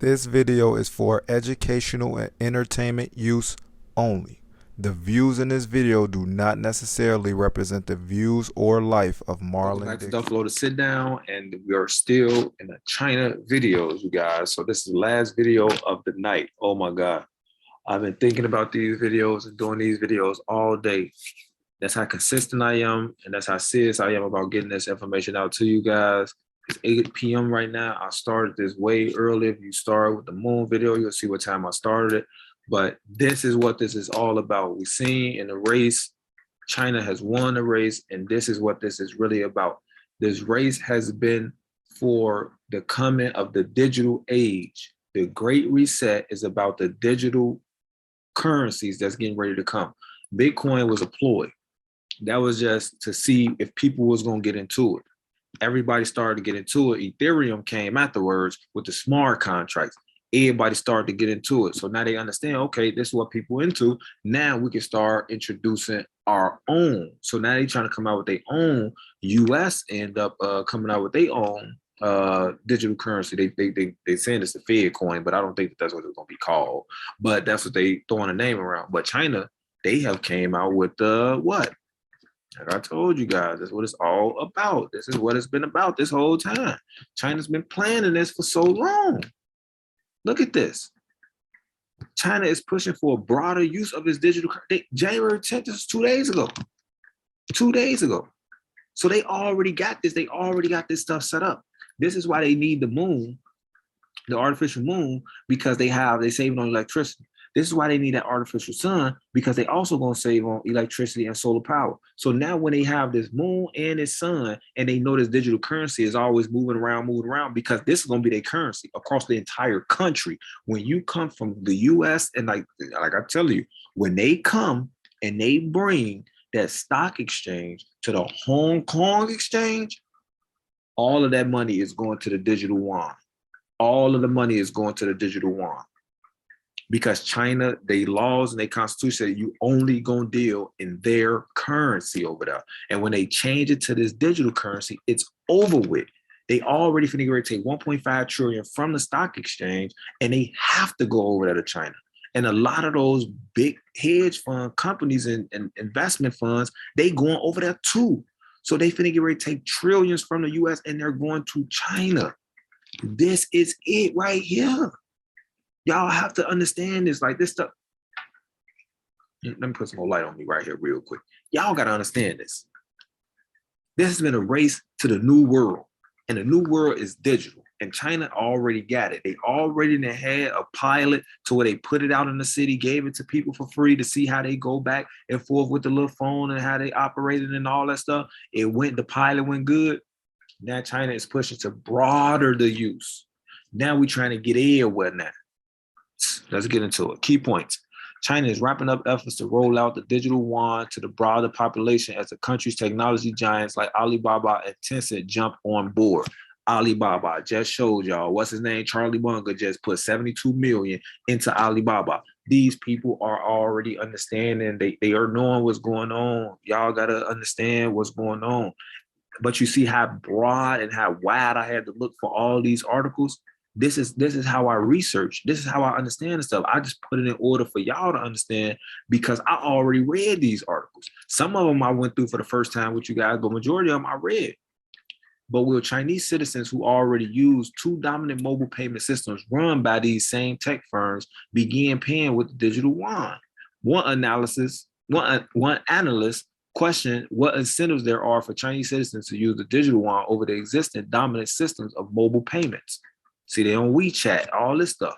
This video is for educational and entertainment use only. The views in this video do not necessarily represent the views or life of Welcome Marlon back to Dixon. Duffle LO to sit down, and we are still in the China videos, you guys. So this is the last video of the night. Oh my God. I've been thinking about these videos and doing these videos all day. That's how consistent I am, and that's how serious I am about getting this information out to you guys. It's 8 p.m. right now. I started this way early. If you start with the moon video, you'll see what time I started it. But this is what this is all about. We've seen in the race, China has won the race, and this is what this is really about. This race has been for the coming of the digital age. The Great Reset is about the digital currencies that's getting ready to come. Bitcoin was a ploy. That was just to see if people was going to get into it. Everybody started to get into it. Ethereum came afterwards with the smart contracts. Everybody started to get into it. So now they understand, okay, this is what people are into. Now we can start introducing our own. So now they're trying to come out with their own. US end up coming out with their own digital currency. They saying it's the Fed coin, but I don't think that's what it's going to be called. But that's what they throwing a name around. But China, they have came out with what? Like I told you guys, that's what it's all about. This is what it's been about this whole time. China's been planning this for so long. Look at this. China is pushing for a broader use of its digital. January 10th, this is 2 days ago. 2 days ago. So they already got this. They already got this stuff set up. This is why they need the moon, the artificial moon, because they save on electricity. This is why they need that artificial sun, because they also going to save on electricity and solar power. So now when they have this moon and this sun, and they know this digital currency is always moving around, because this is going to be their currency across the entire country. When you come from the US, and like I tell you, when they come and they bring that stock exchange to the Hong Kong exchange, all of that money is going to the digital yuan. All of the money is going to the digital yuan. Because China, they laws and their constitution say you only gonna deal in their currency over there. And when they change it to this digital currency, it's over with. They already finna take 1.5 trillion from the stock exchange, and they have to go over there to China. And a lot of those big hedge fund companies and investment funds, they going over there too. So they finna get ready to take trillions from the US, and they're going to China. This is it right here. Y'all have to understand this. Like this stuff. Let me put some more light on me right here real quick. Y'all got to understand this. This has been a race to the new world. And the new world is digital. And China already got it. They already had a pilot to where they put it out in the city, gave it to people for free to see how they go back and forth with the little phone and how they operated and all that stuff. The pilot went good. Now China is pushing to broader the use. Now we're trying to get everywhere now. Let's get into it. Key points. China is wrapping up efforts to roll out the digital yuan to the broader population as the country's technology giants like Alibaba and Tencent jump on board. Alibaba just showed y'all, what's his name? Charlie Munger just put 72 million into Alibaba. These people are already understanding. They are knowing what's going on. Y'all got to understand what's going on. But you see how broad and how wide I had to look for all these articles. This is how I research. This is how I understand the stuff. I just put it in order for y'all to understand because I already read these articles. Some of them I went through for the first time with you guys, but majority of them I read. But will Chinese citizens who already use two dominant mobile payment systems run by these same tech firms begin paying with the digital yuan? One analyst questioned what incentives there are for Chinese citizens to use the digital yuan over the existing dominant systems of mobile payments. See, they on WeChat, all this stuff.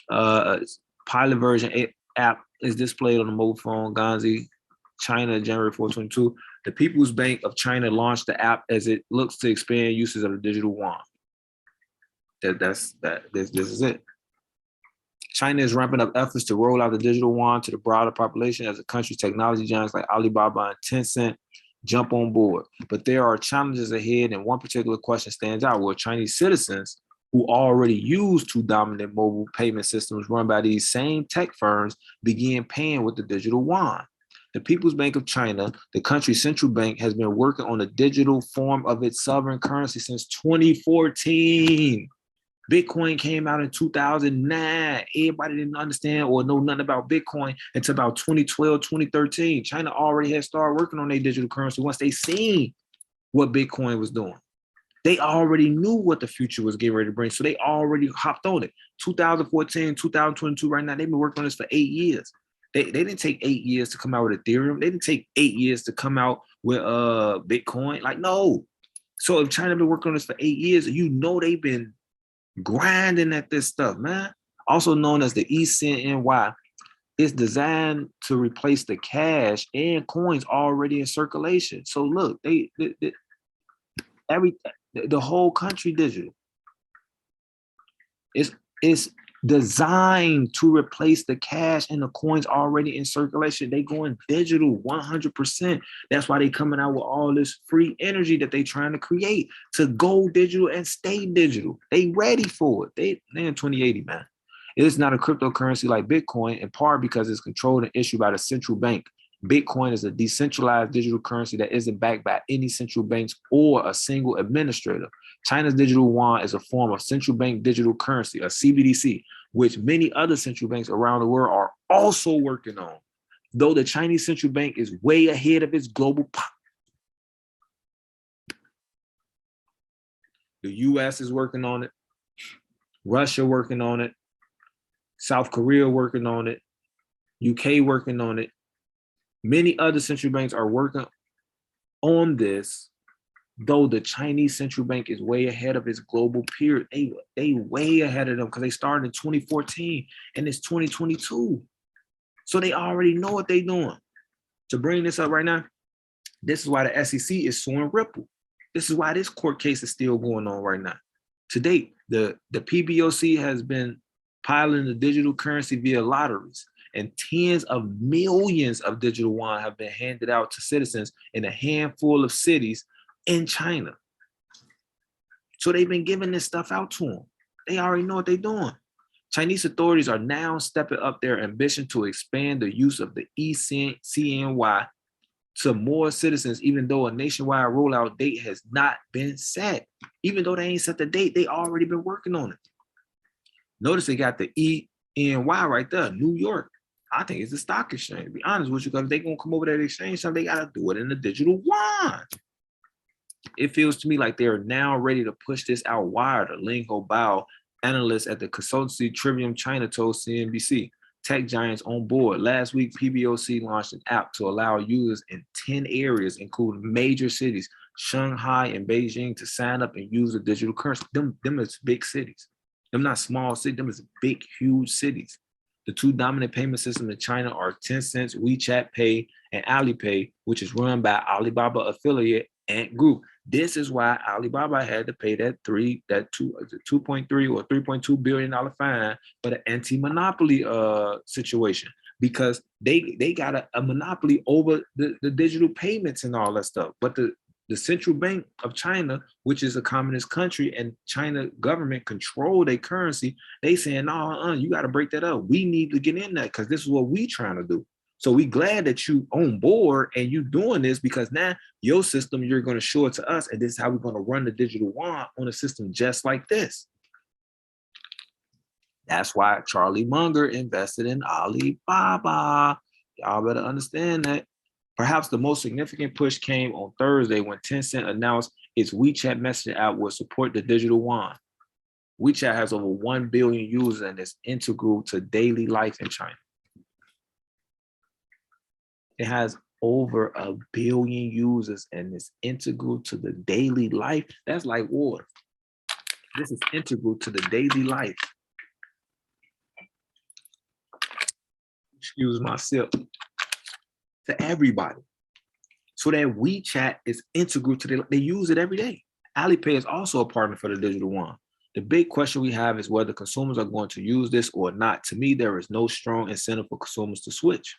Pilot version app is displayed on the mobile phone. Ganzi, China, January 422. The People's Bank of China launched the app as it looks to expand uses of the digital yuan. This is it. China is ramping up efforts to roll out the digital yuan to the broader population as the country's technology giants like Alibaba and Tencent jump on board. But there are challenges ahead, and one particular question stands out: will Chinese citizens who already use two dominant mobile payment systems run by these same tech firms begin paying with the digital yuan? The People's Bank of China, the country's central bank, has been working on a digital form of its sovereign currency since 2014. Bitcoin came out in 2009. Everybody didn't understand or know nothing about Bitcoin until about 2012, 2013. China already had started working on their digital currency once they seen what Bitcoin was doing. They already knew what the future was getting ready to bring. So they already hopped on it. 2014, 2022, right now, they've been working on this for 8 years. They didn't take 8 years to come out with Ethereum. They didn't take 8 years to come out with Bitcoin. Like, no. So if China been working on this for 8 years, you know they've been grinding at this stuff, man. Also known as the ECNY. It's designed to replace the cash and coins already in circulation. So look, the whole country digital. It's designed to replace the cash and the coins already in circulation. They going digital 100%. That's why they coming out with all this free energy that they trying to create to go digital and stay digital. They ready for it. They in 2080, man. It is not a cryptocurrency like Bitcoin, in part because it's controlled and issued by the central bank. Bitcoin is a decentralized digital currency that isn't backed by any central banks or a single administrator. China's digital yuan is a form of central bank digital currency, a CBDC, which many other central banks around the world are also working on. Though the Chinese central bank is way ahead of its global pop. The US is working on it, Russia working on it, South Korea working on it, UK working on it. Many other central banks are working on this, though the Chinese central bank is way ahead of its global peer. They way ahead of them because they started in 2014 and it's 2022. So they already know what they're doing. To bring this up right now, this is why the SEC is suing Ripple. This is why this court case is still going on right now. To date, the PBOC has been piloting the digital currency via lotteries, and tens of millions of digital yuan have been handed out to citizens in a handful of cities in China. So they've been giving this stuff out to them. They already know what they're doing. Chinese authorities are now stepping up their ambition to expand the use of the ECNY to more citizens, even though a nationwide rollout date has not been set. Even though they ain't set the date, they already been working on it. Notice they got the ENY right there, New York. I think it's the stock exchange, to be honest with you, because if they're going to come over that exchange, they got to do it in the digital yuan. It feels to me like they're now ready to push this out wider. Ling Hobao, analyst at the consultancy Trivium China, told CNBC. Tech giants on board. Last week, PBOC launched an app to allow users in 10 areas, including major cities, Shanghai and Beijing, to sign up and use the digital currency. Them is big cities. Them not small cities. Them is big, huge cities. The two dominant payment systems in China are Tencent's WeChat Pay and Alipay, which is run by Alibaba affiliate Ant Group. This is why Alibaba had to pay that 2.3 or $3.2 billion fine for the anti-monopoly situation, because they got a monopoly over the digital payments and all that stuff. But the central bank of China, which is a communist country, and China government control their currency, they saying, no, you got to break that up. We need to get in that because this is what we trying to do. So we glad that you on board and you doing this, because now your system, you're going to show it to us, and this is how we're going to run the digital yuan on a system just like this. That's why Charlie Munger invested in Alibaba. Y'all better understand that. Perhaps the most significant push came on Thursday when Tencent announced its WeChat messaging app will support the digital yuan. WeChat has over 1 billion users and is integral to daily life in China. It has over 1 billion users and is integral to the daily life. That's like water. This is integral to the daily life. Excuse my sip. To everybody. So that WeChat is integral to they use it every day. Alipay is also a partner for the digital yuan. The big question we have is whether consumers are going to use this or not. To me, there is no strong incentive for consumers to switch.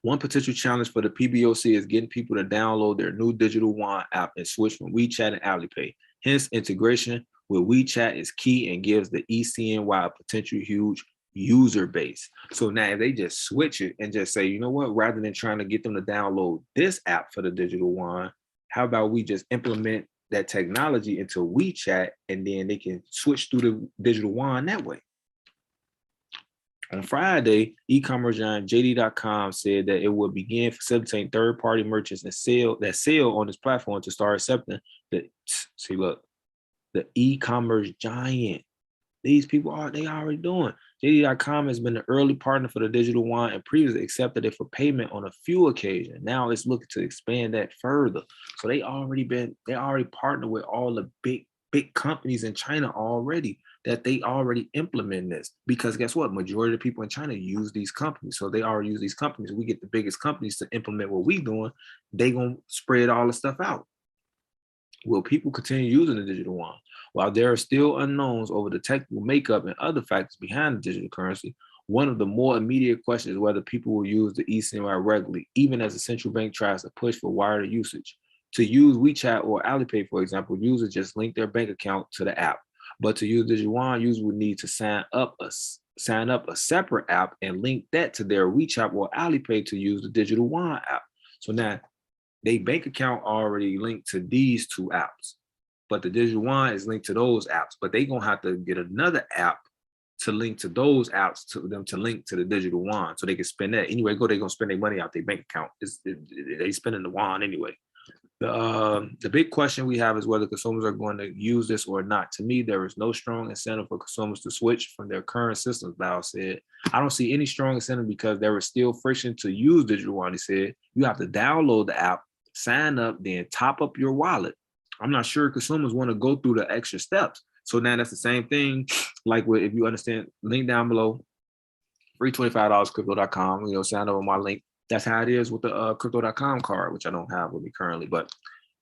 One potential challenge for the PBOC is getting people to download their new digital yuan app and switch from WeChat and Alipay. Hence, integration with WeChat is key and gives the ECNY a potential huge user base. So now if they just switch it and just say, you know what, rather than trying to get them to download this app for the digital yuan, how about we just implement that technology into WeChat, and then they can switch through the digital yuan that way. On Friday, e-commerce giant JD.com said that it would begin facilitating third-party merchants that sell on this platform to start accepting the the e-commerce giant. These people they already doing. JD.com has been an early partner for the digital yuan and previously accepted it for payment on a few occasions. Now it's looking to expand that further. So they already partnered with all the big companies in China already, that they already implement this, because guess what? Majority of the people in China use these companies. So they already use these companies. We get the biggest companies to implement what we doing. They gonna spread all the stuff out. Will people continue using the digital yuan? While there are still unknowns over the technical makeup and other factors behind the digital currency, one of the more immediate questions is whether people will use the eCNY regularly, even as the central bank tries to push for wider usage. To use WeChat or Alipay, for example, users just link their bank account to the app. But to use digital yuan, users would need to sign up a separate app and link that to their WeChat or Alipay to use the digital yuan app. So now they bank account already linked to these two apps, but the digital yuan is linked to those apps. But they gonna have to get another app to link to those apps to them to link to the digital yuan, so they can spend that anyway. They're gonna spend their money out their bank account. They spending the yuan anyway. The big question we have is whether consumers are going to use this or not. To me, there is no strong incentive for consumers to switch from their current systems, Bao said. I don't see any strong incentive because there is still friction to use digital yuan, he said. You have to download the app, sign up, then top up your wallet. I'm not sure consumers want to go through the extra steps. So now that's the same thing, like with, if you understand, link down below, free $25, crypto.com, sign up on my link. That's how it is with the crypto.com card, which I don't have with me currently. But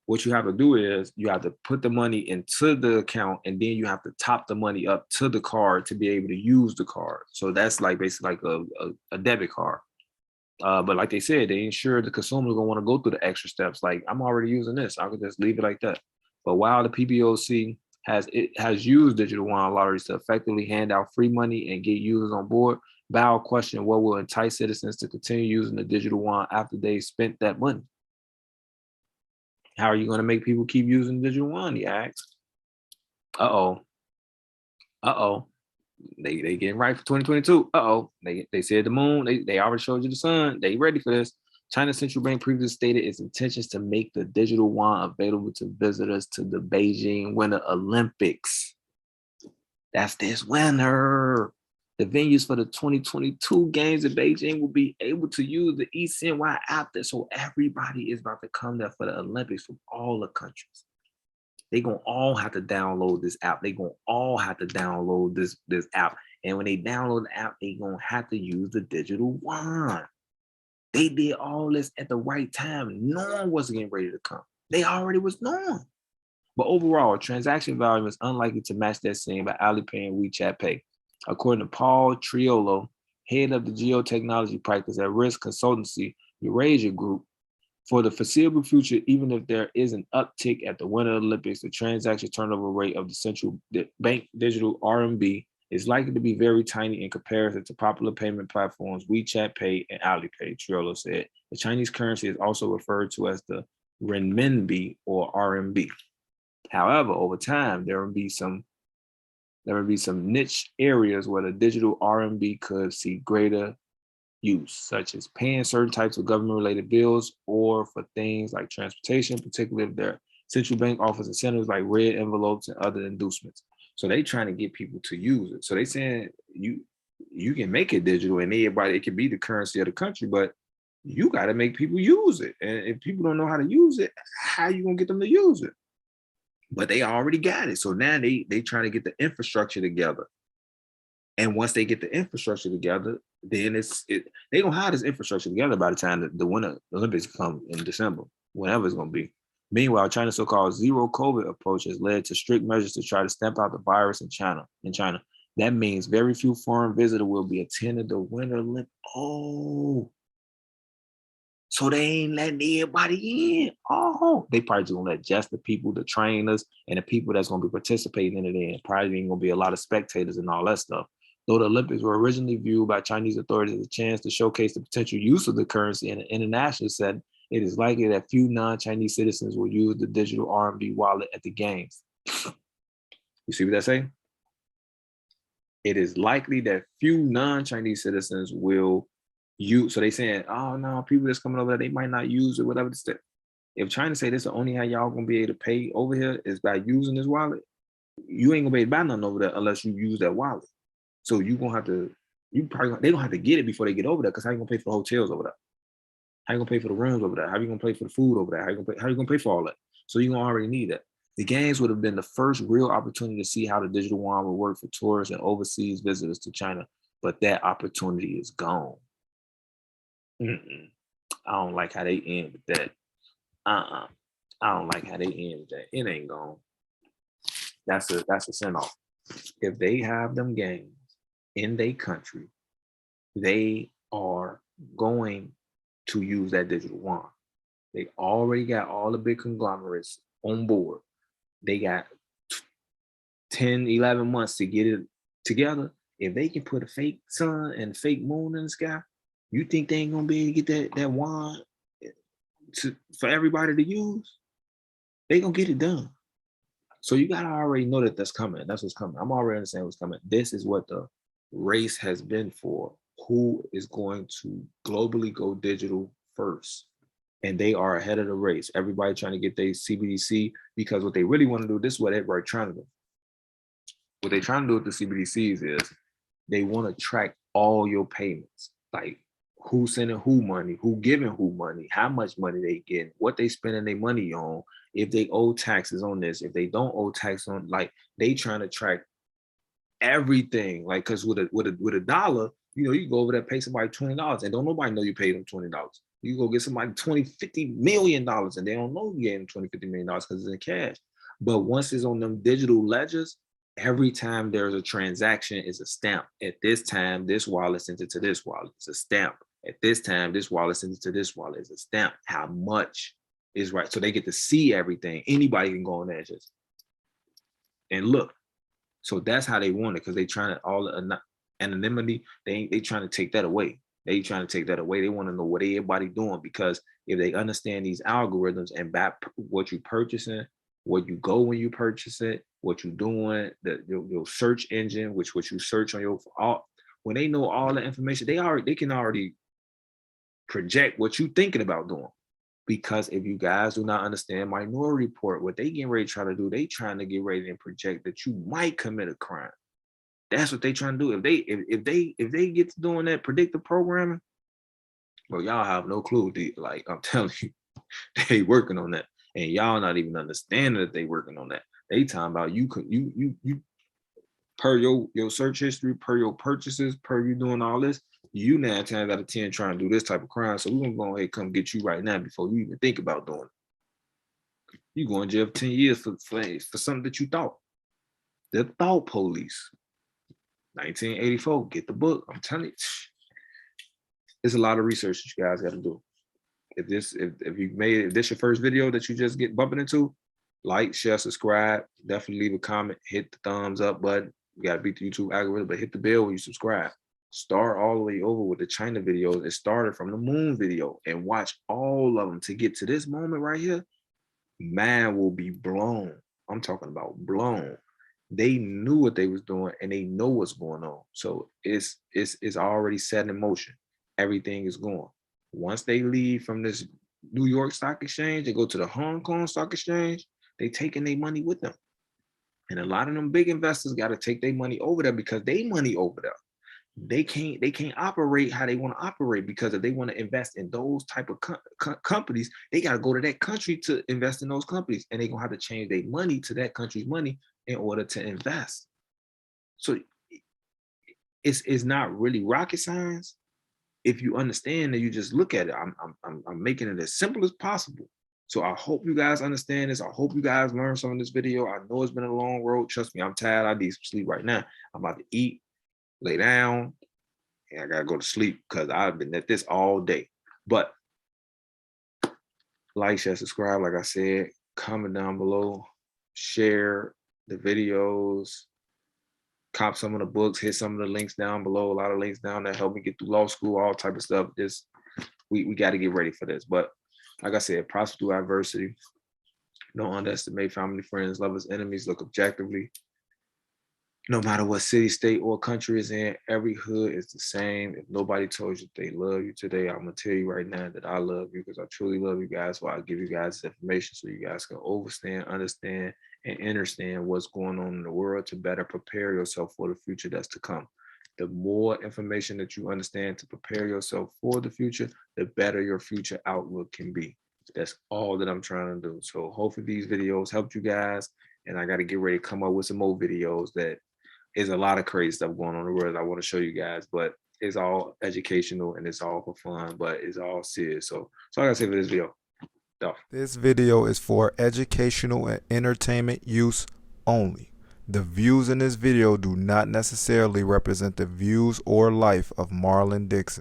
what you have to do is you have to put the money into the account, and then you have to top the money up to the card to be able to use the card. So that's like basically like a debit card. But like they said, they ensure the consumer is going to want to go through the extra steps. Like, I'm already using this, I could just leave it like that. But while the PBOC has used digital yuan lotteries to effectively hand out free money and get users on board, Bao questioned what will entice citizens to continue using the digital yuan after they spent that money. How are you going to make people keep using digital yuan, he asked. Uh-oh. They getting right for 2022. They said the moon. They already showed you the sun. They ready for this. China's central bank previously stated its intentions to make the digital yuan available to visitors to the Beijing Winter Olympics. That's this winter. The venues for the 2022 games in Beijing will be able to use the eCNY app there. So everybody is about to come there for the Olympics from all the countries. They're going to all have to download this app. They're going to all have to download this app. And when they download the app, they're going to have to use the digital yuan. They did all this at the right time. No one was getting ready to come. They already was known. But overall, transaction volume is unlikely to match that seen by Alipay and WeChat Pay. According to Paul Triolo, head of the geotechnology practice at Risk Consultancy Eurasia Group, for the foreseeable future, even if there is an uptick at the Winter Olympics, the transaction turnover rate of the central bank digital RMB is likely to be very tiny in comparison to popular payment platforms WeChat Pay and Alipay, Triolo said. The Chinese currency is also referred to as the renminbi or RMB. However, over time, there will be some niche areas where the digital RMB could see greater use, such as paying certain types of government-related bills or for things like transportation, particularly if their central bank offers incentives like red envelopes and other inducements. So they trying to get people to use it. So they saying you can make it digital and it can be the currency of the country, but you got to make people use it. And if people don't know how to use it, how are you gonna get them to use it? But they already got it. So now they trying to get the infrastructure together. And once they get the infrastructure together, then they gonna have this infrastructure together by the time the Winter Olympics come in December, whenever it's gonna be. Meanwhile, China's so-called zero COVID approach has led to strict measures to try to stamp out the virus in China. That means very few foreign visitors will be attending the Winter Olympics. Oh, so they ain't letting everybody in. Oh, they probably just gonna let just the people, the trainers, and the people that's gonna be participating in it in. Probably ain't gonna be a lot of spectators and all that stuff. Though the Olympics were originally viewed by Chinese authorities as a chance to showcase the potential use of the currency in an international setting, It is likely that few non-Chinese citizens will use the digital RMB wallet at the games. You see what that say? It is likely that few non-Chinese citizens will use. So they saying, oh no, people that's coming over there, they might not use it, whatever. If China say this is the only how y'all gonna be able to pay over here is by using this wallet, you ain't gonna be able to buy nothing over there unless you use that wallet. So you gonna have to, they don't have to get it before they get over there, because how you gonna pay for the hotels over there? How you gonna pay for the rooms over there? How you gonna pay for the food over there? How you gonna pay for all that? So you gonna already need that. The games would have been the first real opportunity to see how the digital yuan would work for tourists and overseas visitors to China, but that opportunity is gone. I don't like how they end with that. I don't like how they end with that. It ain't gone. That's a send-off. If they have them games in their country, they are going to use that digital yuan. They already got all the big conglomerates on board. They got 10, 11 months to get it together. If they can put a fake sun and fake moon in the sky, you think they ain't gonna be able to get that wand for everybody to use? They gonna get it done. So you gotta already know that that's coming. That's what's coming. I'm already understanding what's coming. This is what the race has been for. Who is going to globally go digital first? And they are ahead of the race. Everybody trying to get their CBDC, because what they really want to do, this is what everybody trying to do. What they're trying to do with the CBDCs is they want to track all your payments, like who's sending who money, who giving who money, how much money they get, what they spending their money on, if they owe taxes on this, if they don't owe tax on, they trying to track everything. Like, because with a dollar, you go over there, pay somebody $20 and don't nobody know you paid them $20. You go get somebody $20-50 million and they don't know you gave them $20-50 million because it's in cash. But once it's on them digital ledgers, every time there's a transaction is a stamp. At this time, this wallet sends it to this wallet. It's a stamp. At this time, this wallet sends it to this wallet. It's a stamp. How much is right? So they get to see everything. Anybody can go on there and look. So that's how they want it, because they trying to all the anonymity. They trying to take that away. They trying to take that away. They want to know what everybody doing, because if they understand these algorithms and what you purchasing, what you go when you purchase it, what you doing, your search engine, what you search on when they know all the information, they can already project what you thinking about doing. Because if you guys do not understand Minority Report, what they getting ready to try to do, they trying to get ready and project that you might commit a crime. That's what they trying to do. If they get to doing that predictive programming, well, y'all have no clue. Like I'm telling you, they working on that, and y'all not even understanding that they working on that. They talking about you per your search history, per your purchases, per you doing all this, you 9 times out of 10 trying to do this type of crime. So we're gonna go ahead and come get you right now before you even think about doing it. You going to jail for 10 years for something that you thought. The thought police. 1984. Get the book. I'm telling you, there's a lot of research that you guys got to do. If this your first video that you just get bumping into, like, share, subscribe. Definitely leave a comment. Hit the thumbs up button. You got to beat the YouTube algorithm, but hit the bell when you subscribe. Start all the way over with the China videos. It started from the moon video, and watch all of them to get to this moment right here. Man will be blown. I'm talking about blown. They knew what they was doing, and they know what's going on. So it's already set in motion. Everything is going. Once they leave from this New York Stock Exchange, they go to the Hong Kong Stock Exchange. They taking their money with them. And a lot of them big investors got to take their money over there, because they money over there. They can't operate how they want to operate, because if they want to invest in those type of companies, they got to go to that country to invest in those companies, and they're gonna have to change their money to that country's money in order to invest. So it's not really rocket science if you understand and you just look at it. I'm making it as simple as possible. So I hope you guys understand this. I hope you guys learn some of this video. I know it's been a long road. Trust me, I'm tired. I need some sleep right now. I'm about to eat, lay down, and I gotta go to sleep because I've been at this all day. But like, share, subscribe, like I said, comment down below, share the videos, cop some of the books, hit some of the links down below. A lot of links down there help me get through law school, all type of stuff. We got to get ready for this. But Like I said, prosper through adversity. Don't underestimate family, friends, lovers, enemies. Look objectively. No matter what city, state, or country is in, every hood is the same. If nobody told you they love you today, I'm gonna tell you right now that I love you because I truly love you guys. Why I give you guys this information so you guys can overstand, understand, and understand what's going on in the world to better prepare yourself for the future that's to come. The more information that you understand to prepare yourself for the future, the better your future outlook can be. That's all that I'm trying to do. So hopefully these videos helped you guys. And I got to get ready to come up with some more videos that is a lot of crazy stuff going on in the world I want to show you guys, but it's all educational and it's all for fun, but it's all serious. So I gotta say for this video. This video is for educational and entertainment use only. The views in this video do not necessarily represent the views or life of Marlon Dixon.